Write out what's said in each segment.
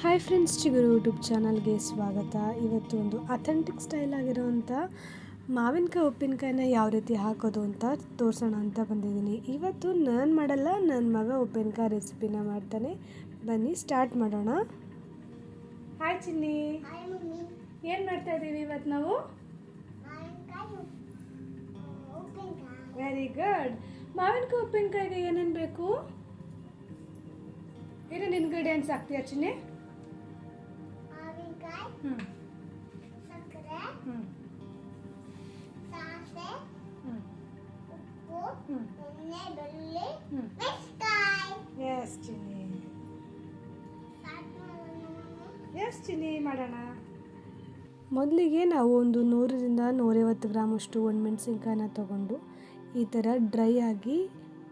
Hi friends, ಚಿಗುರು YouTube ಚಾನಲ್ಗೆ ಸ್ವಾಗತ. ಇವತ್ತು ಒಂದು ಅಥೆಂಟಿಕ್ ಸ್ಟೈಲ್ ಆಗಿರೋವಂಥ ಮಾವಿನಕಾಯಿ ಉಪ್ಪಿನಕಾಯಿನ ಯಾವ ರೀತಿ ಹಾಕೋದು ಅಂತ ತೋರಿಸೋಣ ಅಂತ ಬಂದಿದ್ದೀನಿ. ಇವತ್ತು ನಾನು ಮಾಡಲ್ಲ, ನನ್ನ ಮಗ ಉಪ್ಪಿನಕಾಯಿ ರೆಸಿಪಿನ ಮಾಡ್ತಾನೆ. ಬನ್ನಿ ಸ್ಟಾರ್ಟ್ ಮಾಡೋಣ. ಹಾಯ್ ಚಿನ್ನಿ, ಏನು ಮಾಡ್ತಾ ಇದ್ದೀವಿ ಇವತ್ತು ನಾವು? Very good. ಮಾವಿನಕಾಯಿ ಉಪ್ಪಿನಕಾಯಿಗೆ ಏನೇನು ಬೇಕು? ಏನೇನು ಇಂಗ್ರೀಡಿಯೆಂಟ್ಸ್ ಹಾಕ್ತೀಯಾ ಚಿನ್ನಿ? ಸಕ್ಕರೆ, ಸಾಸಿವೆ, ಉಪ್ಪು, ಎಣ್ಣೆ, ಬೆಳ್ಳುಳ್ಳಿ, ಮೆಣಸಿನಕಾಯಿ. ಎಸ್ ಚಿನ್ನಿ, ಮಾಡೋಣ. ಮೊದಲಿಗೆ ನಾವು ಒಂದು 100ರಿಂದ 150 ಗ್ರಾಮಷ್ಟು ಒಣಮೆಣಸಿನ್ಕಾಯಿನ ತಗೊಂಡು ಈ ಥರ ಡ್ರೈ ಆಗಿ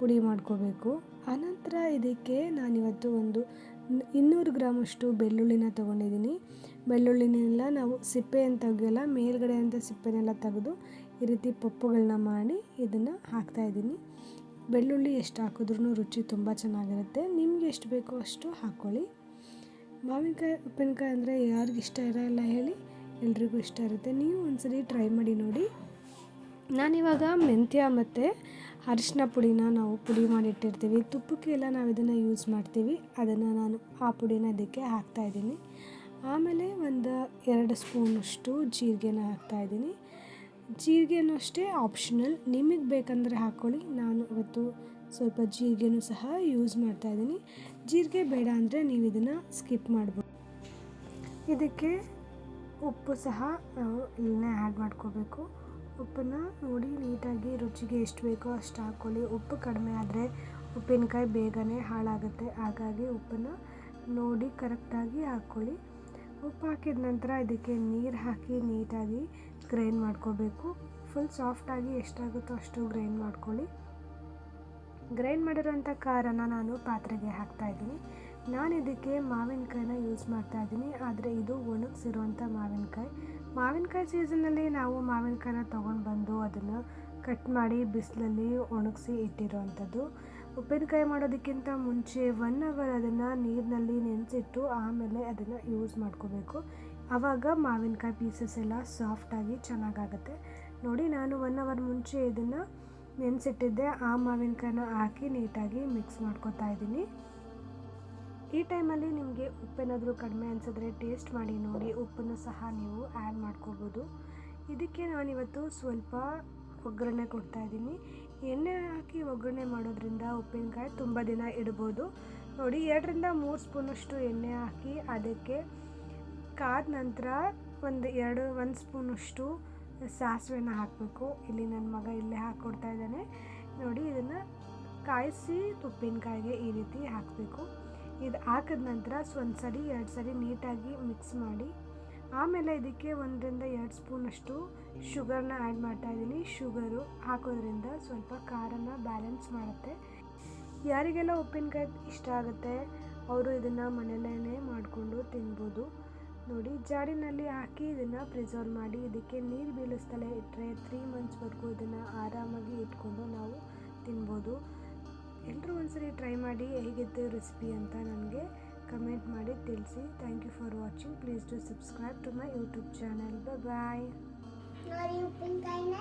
ಪುಡಿ ಮಾಡ್ಕೋಬೇಕು. ಆನಂತರ ಇದಕ್ಕೆ ನಾನಿವತ್ತು ಒಂದು 200 ಗ್ರಾಮಷ್ಟು ಬೆಳ್ಳುಳ್ಳಿನ ತೊಗೊಂಡಿದ್ದೀನಿ. ಬೆಳ್ಳುಳ್ಳಿನೆಲ್ಲ ನಾವು ಸಿಪ್ಪೆ ಅಂತ ತೆಗಿಯೋಲ್ಲ, ಮೇಲ್ಗಡೆ ಅಂತ ಸಿಪ್ಪೆನೆಲ್ಲ ತೆಗೆದು ಈ ರೀತಿ ಪಪ್ಪುಗಳನ್ನ ಮಾಡಿ ಇದನ್ನು ಹಾಕ್ತಾಯಿದ್ದೀನಿ. ಬೆಳ್ಳುಳ್ಳಿ ಎಷ್ಟು ಹಾಕಿದ್ರೂ ರುಚಿ ತುಂಬ ಚೆನ್ನಾಗಿರುತ್ತೆ. ನಿಮಗೆ ಎಷ್ಟು ಬೇಕೋ ಅಷ್ಟು ಹಾಕ್ಕೊಳ್ಳಿ. ಮಾವಿನಕಾಯಿ ಉಪ್ಪಿನಕಾಯಿ ಅಂದರೆ ಯಾರಿಗಿಷ್ಟ ಇರೋಲ್ಲ ಹೇಳಿ? ಎಲ್ರಿಗೂ ಇಷ್ಟ ಇರುತ್ತೆ. ನೀವು ಒಂದ್ಸರಿ ಟ್ರೈ ಮಾಡಿ ನೋಡಿ. ನಾನಿವಾಗ ಮೆಂತ್ಯ ಮತ್ತು ಅರಿಶಿನ ಪುಡಿನ ನಾವು ಪುಡಿ ಮಾಡಿಟ್ಟಿರ್ತೀವಿ. ತುಪ್ಪಕ್ಕೆ ಎಲ್ಲ ನಾವು ಇದನ್ನು ಯೂಸ್ ಮಾಡ್ತೀವಿ. ಅದನ್ನು ನಾನು ಆ ಪುಡಿನ ಇದಕ್ಕೆ ಹಾಕ್ತಾಯಿದ್ದೀನಿ. ಆಮೇಲೆ ಒಂದು 2 ಸ್ಪೂನಷ್ಟು ಜೀರಿಗೆನ ಹಾಕ್ತಾಯಿದ್ದೀನಿ. ಜೀರಿಗೆನೂ ಅಷ್ಟೇ ಆಪ್ಷನಲ್, ನಿಮಗೆ ಬೇಕಂದರೆ ಹಾಕ್ಕೊಳ್ಳಿ. ನಾನು ಇವತ್ತು ಸ್ವಲ್ಪ ಜೀರಿಗೆನೂ ಸಹ ಯೂಸ್ ಮಾಡ್ತಾಯಿದ್ದೀನಿ. ಜೀರಿಗೆ ಬೇಡ ಅಂದರೆ ನೀವು ಇದನ್ನು ಸ್ಕಿಪ್ ಮಾಡ್ಬೋದು. ಇದಕ್ಕೆ ಉಪ್ಪು ಸಹ ನಾವು ಇಲ್ಲೇ ಆ್ಯಡ್ ಮಾಡ್ಕೋಬೇಕು. ಉಪ್ಪನ್ನು ನೋಡಿ ನೀಟಾಗಿ ರುಚಿಗೆ ಎಷ್ಟು ಬೇಕೋ ಅಷ್ಟು ಹಾಕ್ಕೊಳ್ಳಿ. ಉಪ್ಪು ಕಡಿಮೆ ಆದರೆ ಉಪ್ಪಿನಕಾಯಿ ಬೇಗನೆ ಹಾಳಾಗುತ್ತೆ. ಹಾಗಾಗಿ ಉಪ್ಪನ್ನು ನೋಡಿ ಕರೆಕ್ಟಾಗಿ ಹಾಕ್ಕೊಳ್ಳಿ. ಉಪ್ಪು ಹಾಕಿದ ನಂತರ ಇದಕ್ಕೆ ನೀರು ಹಾಕಿ ನೀಟಾಗಿ ಗ್ರೈಂಡ್ ಮಾಡ್ಕೋಬೇಕು. ಫುಲ್ ಸಾಫ್ಟಾಗಿ ಎಷ್ಟಾಗುತ್ತೋ ಅಷ್ಟು ಗ್ರೈಂಡ್ ಮಾಡ್ಕೊಳ್ಳಿ. ಗ್ರೈಂಡ್ ಮಾಡಿರೋಂಥ ಖಾರನ ನಾನು ಪಾತ್ರೆಗೆ ಹಾಕ್ತಾಯಿದ್ದೀನಿ. ನಾನು ಇದಕ್ಕೆ ಮಾವಿನಕಾಯಿನ ಯೂಸ್ ಮಾಡ್ತಾಯಿದ್ದೀನಿ, ಆದರೆ ಇದು ಒಣಗಿಸಿರುವಂಥ ಮಾವಿನಕಾಯಿ ಸೀಸನ್ನಲ್ಲಿ ನಾವು ಮಾವಿನಕಾಯಿನ ತೊಗೊಂಡು ಬಂದು ಅದನ್ನು ಕಟ್ ಮಾಡಿ ಬಿಸಿಲಲ್ಲಿ ಒಣಗಿಸಿ ಇಟ್ಟಿರೋವಂಥದ್ದು. ಉಪ್ಪಿನಕಾಯಿ ಮಾಡೋದಕ್ಕಿಂತ ಮುಂಚೆ 1 ಅವರ್ ಅದನ್ನು ನೀರಿನಲ್ಲಿ ನೆನೆಸಿಟ್ಟು ಆಮೇಲೆ ಅದನ್ನು ಯೂಸ್ ಮಾಡ್ಕೋಬೇಕು. ಆವಾಗ ಮಾವಿನಕಾಯಿ ಪೀಸಸ್ ಎಲ್ಲ ಸಾಫ್ಟಾಗಿ ಚೆನ್ನಾಗಾಗುತ್ತೆ. ನೋಡಿ, ನಾನು 1 ಅವರ್ ಮುಂಚೆ ಇದನ್ನು ನೆನೆಸಿಟ್ಟಿದ್ದೆ. ಆ ಮಾವಿನಕಾಯಿನ ಹಾಕಿ ನೀಟಾಗಿ ಮಿಕ್ಸ್ ಮಾಡ್ಕೊತಾ ಇದ್ದೀನಿ. ಈ ಟೈಮಲ್ಲಿ ನಿಮಗೆ ಉಪ್ಪೇನಾದರೂ ಕಡಿಮೆ ಅನಿಸಿದ್ರೆ ಟೇಸ್ಟ್ ಮಾಡಿ ನೋಡಿ. ಉಪ್ಪನ್ನು ಸಹ ನೀವು ಆ್ಯಡ್ ಮಾಡ್ಕೋಬೋದು. ಇದಕ್ಕೆ ನಾನಿವತ್ತು ಸ್ವಲ್ಪ ಒಗ್ಗರಣೆ ಕೊಡ್ತಾಯಿದ್ದೀನಿ. ಎಣ್ಣೆ ಹಾಕಿ ಒಗ್ಗರಣೆ ಮಾಡೋದ್ರಿಂದ ಉಪ್ಪಿನಕಾಯಿ ತುಂಬ ದಿನ ಇಡ್ಬೋದು. ನೋಡಿ, 2ರಿಂದ 3 ಸ್ಪೂನಷ್ಟು ಎಣ್ಣೆ ಹಾಕಿ ಅದಕ್ಕೆ ಕಾದ ನಂತರ 1 ಸ್ಪೂನಷ್ಟು ಸಾಸಿವೆನ ಹಾಕಬೇಕು. ಇಲ್ಲಿ ನನ್ನ ಮಗ ಇಲ್ಲೇ ಹಾಕ್ಕೊಡ್ತಾ ಇದ್ದಾನೆ ನೋಡಿ. ಇದನ್ನು ಕಾಯಿಸಿ ಉಪ್ಪಿನಕಾಯಿಗೆ ಈ ರೀತಿ ಹಾಕಬೇಕು. ಇದು ಹಾಕಿದ ನಂತರ 1 ಸರಿ 2 ಸರಿ ನೀಟಾಗಿ ಮಿಕ್ಸ್ ಮಾಡಿ ಆಮೇಲೆ ಇದಕ್ಕೆ 1ರಿಂದ 2 ಸ್ಪೂನಷ್ಟು ಶುಗರ್ನ ಆ್ಯಡ್ ಮಾಡ್ತಾಯಿದ್ದೀನಿ. ಶುಗರು ಹಾಕೋದ್ರಿಂದ ಸ್ವಲ್ಪ ಖಾರನ ಬ್ಯಾಲೆನ್ಸ್ ಮಾಡುತ್ತೆ. ಯಾರಿಗೆಲ್ಲ ಉಪ್ಪಿನಕಾಯಿ ಇಷ್ಟ ಆಗುತ್ತೆ ಅವರು ಇದನ್ನು ಮನೆಯಲ್ಲೇ ಮಾಡಿಕೊಂಡು ತಿನ್ಬೋದು. ನೋಡಿ, ಜಾಡಿನಲ್ಲಿ ಹಾಕಿ ಇದನ್ನು ಪ್ರಿಸರ್ವ್ ಮಾಡಿ ಇದಕ್ಕೆ ನೀರು ಬೀಳಿಸ್ತಲೇ ಇಟ್ಟರೆ 3 ಮಂತ್ಸ್ವರೆಗೂ ಇದನ್ನು ಆರಾಮಾಗಿ ಇಟ್ಕೊಂಡು ನಾವು ತಿನ್ಬೋದು. ಎಲ್ಲರೂ ಒಂದ್ಸರಿ ಟ್ರೈ ಮಾಡಿ ಹೇಗಿತ್ತು ರೆಸಿಪಿ ಅಂತ ನನಗೆ ಕಮೆಂಟ್ ಮಾಡಿ ತಿಳಿಸಿ. Thank you for watching. Please do subscribe to my YouTube channel. Bye. ನೋಡಿ ಉಪ್ಪಿನಕಾಯಿ